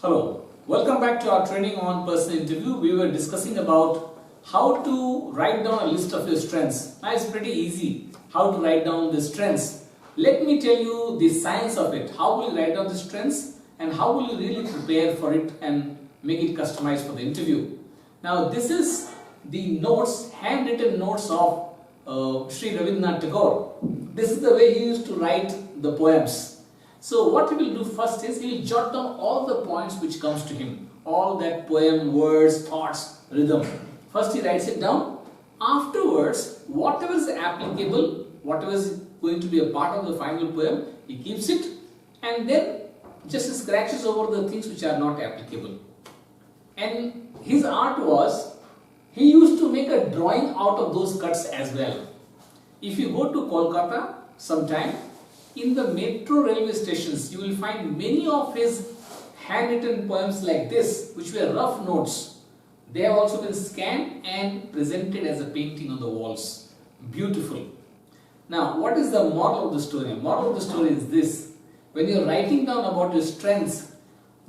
Hello, welcome back to our training on personal interview. We were discussing about how to write down a list of your strengths. Now it's pretty easy how to write down the strengths. Let me tell you the science of it. How will you write down the strengths and how will you really prepare for it and make it customized for the interview. Now this is the notes, handwritten notes of Sri Rabindranath Tagore. This is the way he used to write the poems. So what he will do first is he will jot down all the points which comes to him, all that poem, words, thoughts, rhythm. First he writes it down. Afterwards, whatever is applicable, whatever is going to be a part of the final poem, he keeps it and then just scratches over the things which are not applicable. And his art was, he used to make a drawing out of those cuts as well. If you go to Kolkata sometime, in the metro railway stations, you will find many of his handwritten poems like this, which were rough notes. They have also been scanned and presented as a painting on the walls. Beautiful. Now, what is the moral of the story? The moral of the story is this. When you are writing down about your strengths,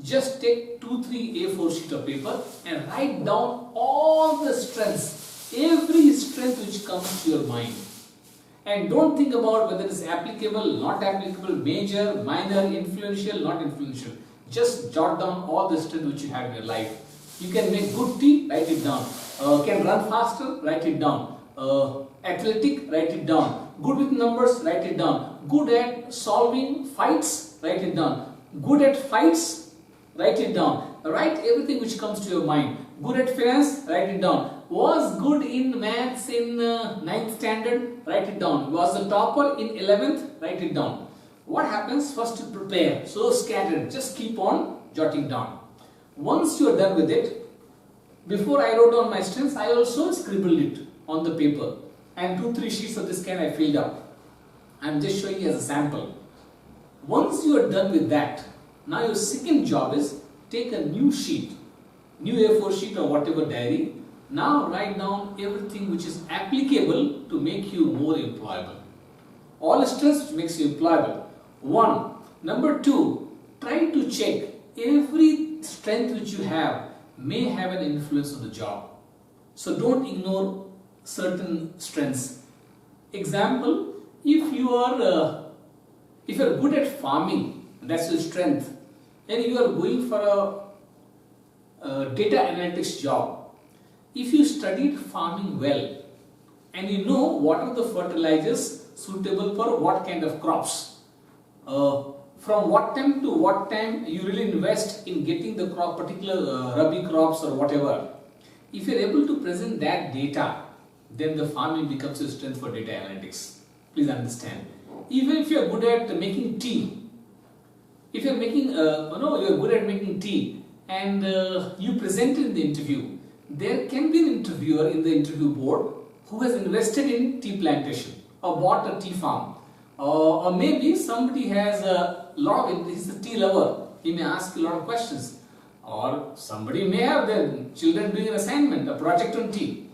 just take 2-3 A4 sheet of paper and write down all the strengths, every strength which comes to your mind. And don't think about whether it is applicable, not applicable, major, minor, influential, not influential. Just jot down all the strengths which you have in your life. You can make good tea, write it down. Can run faster, write it down. Athletic, write it down. Good with numbers, write it down. Good at solving fights, write it down. Good at fights, write it down. Write everything which comes to your mind. Good at finance, write it down. Was good in maths in 9th standard, write it down. Was the topper in 11th, write it down. What happens? First you prepare, so scattered, just keep on jotting down. Once you are done with it, before I wrote down my strengths, I also scribbled it on the paper. And 2-3 sheets of this kind I filled up. I am just showing you as a sample. Once you are done with that, now your second job is take a new sheet, new A4 sheet or whatever diary. Now write down everything which is applicable to make you more employable. All strengths which makes you employable. 1. Number 2, try to check every strength which you have may have an influence on the job. So don't ignore certain strengths. Example, if you are good at farming, that's your strength, and you are going for a data analytics job. If you studied farming well and you know what are the fertilizers suitable for what kind of crops, from what time to what time you really invest in getting the crop, particular rabi crops or whatever. If you are able to present that data, then the farming becomes your strength for data analytics. Please understand. Even if you are good at making tea, if you are making, you are good at making tea and you present in the interview, there can be an interviewer in the interview board who has invested in tea plantation or bought a tea farm. Or maybe somebody has a lot of, he's a tea lover, he may ask a lot of questions. Or somebody may have their children doing an assignment, a project on tea.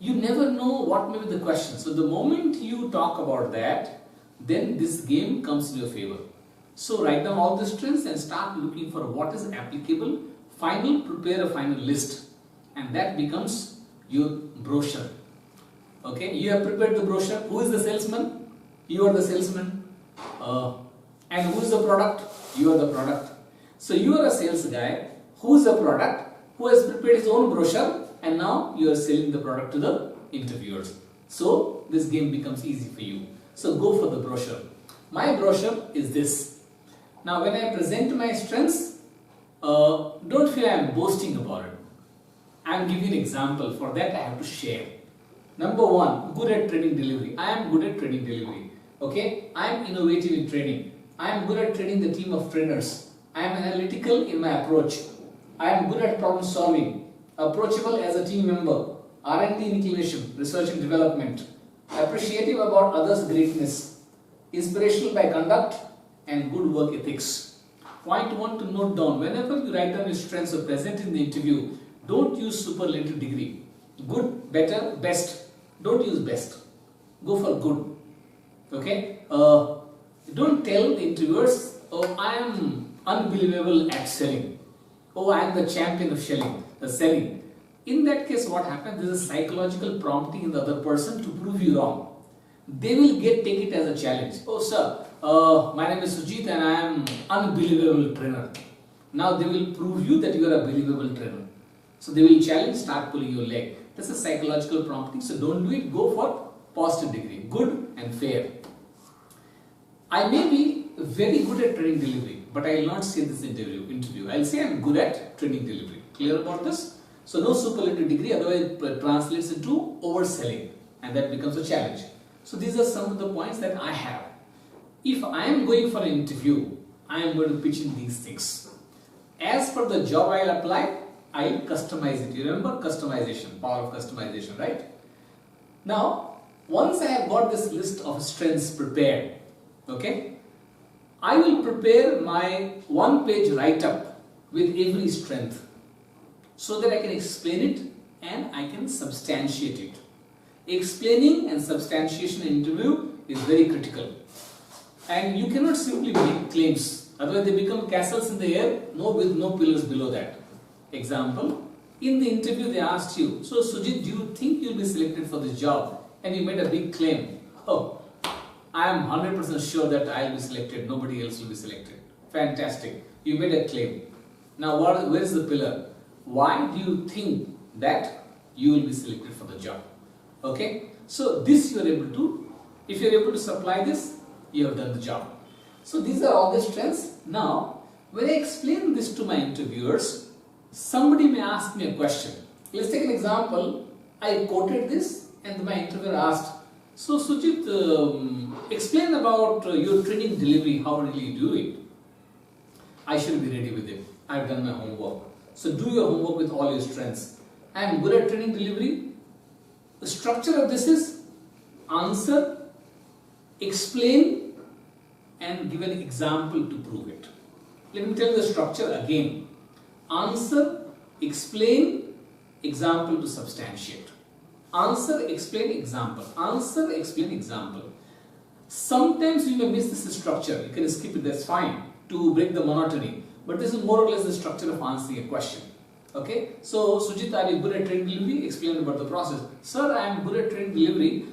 You never know what may be the question. So the moment you talk about that, then this game comes in your favor. So write down all the strengths and start looking for what is applicable. Prepare a final list. And that becomes your brochure. Okay, you have prepared the brochure. Who is the salesman? You are the salesman. And who is the product? You are the product. So you are a sales guy. Who is the product? Who has prepared his own brochure and now you are selling the product to the interviewers. So this game becomes easy for you. So go for the brochure. My brochure is this. Now when I present my strengths, don't feel I am boasting about it. I am giving an example. For that I have to share. Number 1, good at training delivery. I am good at training delivery. Okay, I am innovative in training. I am good at training the team of trainers. I am analytical in my approach. I am good at problem solving. Approachable as a team member. R&D inclination, research and development. Appreciative about others' greatness. Inspirational by conduct and good work ethics. Point 1 to note down. Whenever you write down your strengths or present in the interview, don't use superlative degree. Good, better, best. Don't use best. Go for good. Okay? Don't tell the interviewers, oh, I am unbelievable at selling. oh, I am the champion of selling. In that case, what happens? There is a psychological prompting in the other person to prove you wrong. They will take it as a challenge. Oh sir, my name is Sujit and I am unbelievable trainer. Now they will prove you that you are a believable trainer. So they will challenge, start pulling your leg. That's a psychological prompting. So don't do it. Go for positive degree, good and fair. I may be very good at training delivery, but I will not say this interview. I will say I am good at training delivery. Clear about this? So no superlative degree, otherwise it translates into overselling and that becomes a challenge. So these are some of the points that I have. If I am going for an interview, I am going to pitch in these things. As per the job I will apply, I will customize it. You remember customization, power of customization, right? Now, once I have got this list of strengths prepared, okay, I will prepare my one-page write-up with every strength so that I can explain it and I can substantiate it. Explaining and substantiation in interview is very critical. And you cannot simply make claims, otherwise they become castles in the air, with no pillars below that. Example, in the interview they asked you, so Sujit, do you think you'll be selected for this job? And you made a big claim. Oh, I am 100% sure that I'll be selected, nobody else will be selected. Fantastic. You made a claim. Now where is the pillar? Why do you think that you will be selected for the job? Okay, so this you are able to, if you are able to supply this, you have done the job. So these are all the strengths. Now, when I explain this to my interviewers, somebody may ask me a question. Let's take an example. I quoted this and my interviewer asked, so Sujit, explain about your training delivery, how really you do it. I should be ready with it. I have done my homework. So do your homework with all your strengths. I am good at training delivery. The structure of this is answer, explain and give an example to prove it. Let me tell you the structure again. Answer, explain, example to substantiate. Answer, explain, example. Answer, explain, example. Sometimes you may miss this structure. You can skip it, that's fine, to break the monotony. But this is more or less the structure of answering a question. Okay, so Sujit, are you good at training delivery? Explain about the process. Sir, I am good at training delivery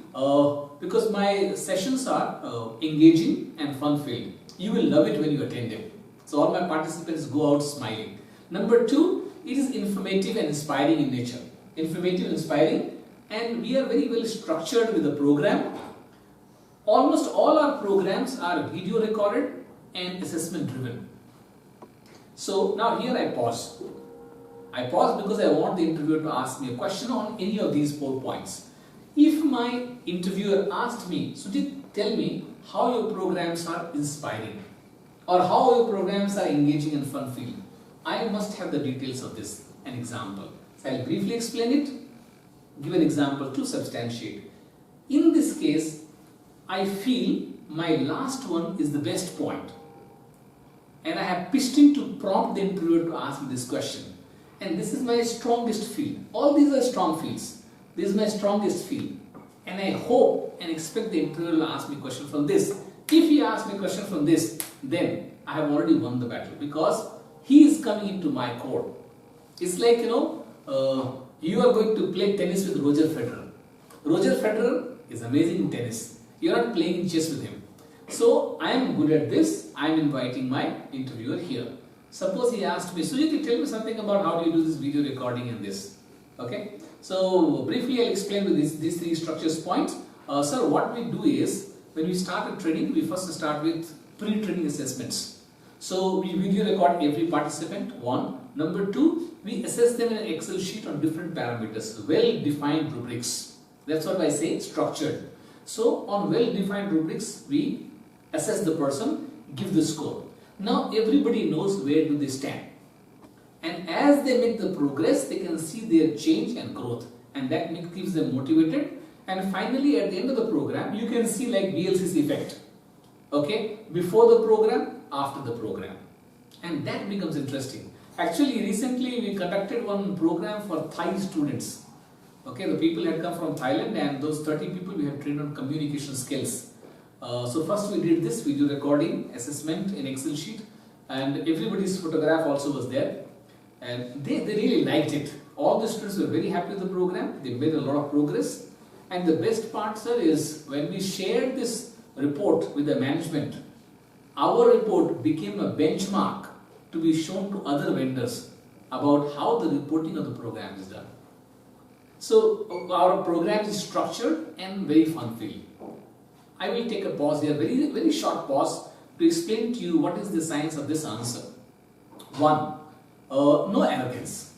because my sessions are engaging and fun-filled. You will love it when you attend them. So all my participants go out smiling. Number two, it is informative and inspiring in nature. Informative and inspiring, and we are very well structured with the program. Almost all our programs are video recorded and assessment driven. So now here I pause. I pause because I want the interviewer to ask me a question on any of these 4 points. If my interviewer asked me, Sujit, tell me how your programs are inspiring or how your programs are engaging and fun-filled, I must have the details of this, an example. So I'll briefly explain it, give an example to substantiate. In this case, I feel my last one is the best point. And I have pitched in to prompt the interviewer to ask me this question. And this is my strongest field. All these are strong fields. This is my strongest field. And I hope and expect the interviewer will ask me a question from this. If he asks me a question from this, then I have already won the battle because he is coming into my court. It's like, you are going to play tennis with Roger Federer. Roger Federer is amazing in tennis. You are not playing chess with him. So I am good at this. I am inviting my interviewer here. Suppose he asked me, Sujit, tell me something about how do you do this video recording and this. Okay. So briefly I'll explain with these 3 structures points. Sir, what we do is when we start a training, we first start with pre-training assessments. So we video record every participant, 1. Number 2, we assess them in an Excel sheet on different parameters, well-defined rubrics. That's what I say, structured. So on well-defined rubrics, we assess the person, give the score. Now everybody knows where do they stand. And as they make the progress, they can see their change and growth. And that keeps them motivated. And finally, at the end of the program, you can see like VLCC effect. Okay, before the program, after the program. And that becomes interesting. Actually, recently we conducted one program for Thai students. Okay, the people had come from Thailand and those 30 people we have trained on communication skills. So first we did this video recording assessment in Excel sheet and everybody's photograph also was there. and they really liked it. All the students were very happy with the program. They made a lot of progress. And the best part, sir, is when we shared this report with the management, our report became a benchmark to be shown to other vendors about how the reporting of the program is done. So our program is structured and very fun-filled. I will take a pause here, very short pause, to explain to you what is the science of this answer. 1. No arrogance.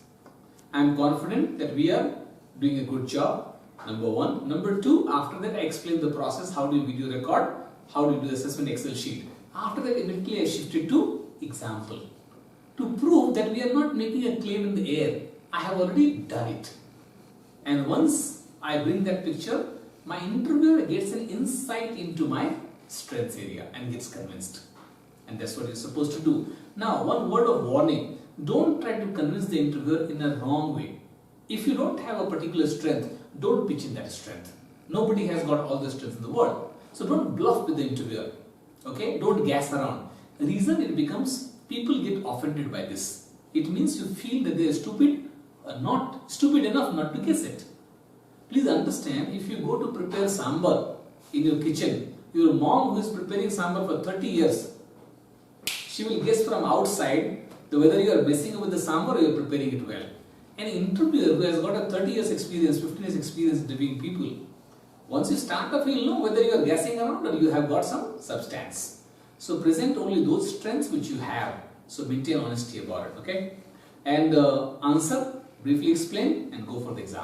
I am confident that we are doing a good job. Number 1. Number 2, after that I explain the process. How do you video record? How do you do the assessment Excel sheet? After that, immediately I shifted to example. To prove that we are not making a claim in the air. I have already done it. And once I bring that picture, my interviewer gets an insight into my strengths area and gets convinced. And that's what you're supposed to do. Now, one word of warning. Don't try to convince the interviewer in a wrong way. If you don't have a particular strength, don't pitch in that strength. Nobody has got all the strength in the world. So don't bluff with the interviewer. Okay? Don't gas around. The reason it becomes, people get offended by this. It means you feel that they are stupid, not stupid enough not to guess it. Please understand, if you go to prepare sambar in your kitchen, your mom who is preparing sambar for 30 years, she will guess from outside whether you are messing up with the sambar or you are preparing it well. An interviewer who has got a 30 years experience, 15 years experience interviewing people, once you start off, you will know whether you are guessing around or you have got some substance. So present only those strengths which you have. So maintain honesty about it, okay? And answer, briefly explain and go for the exam.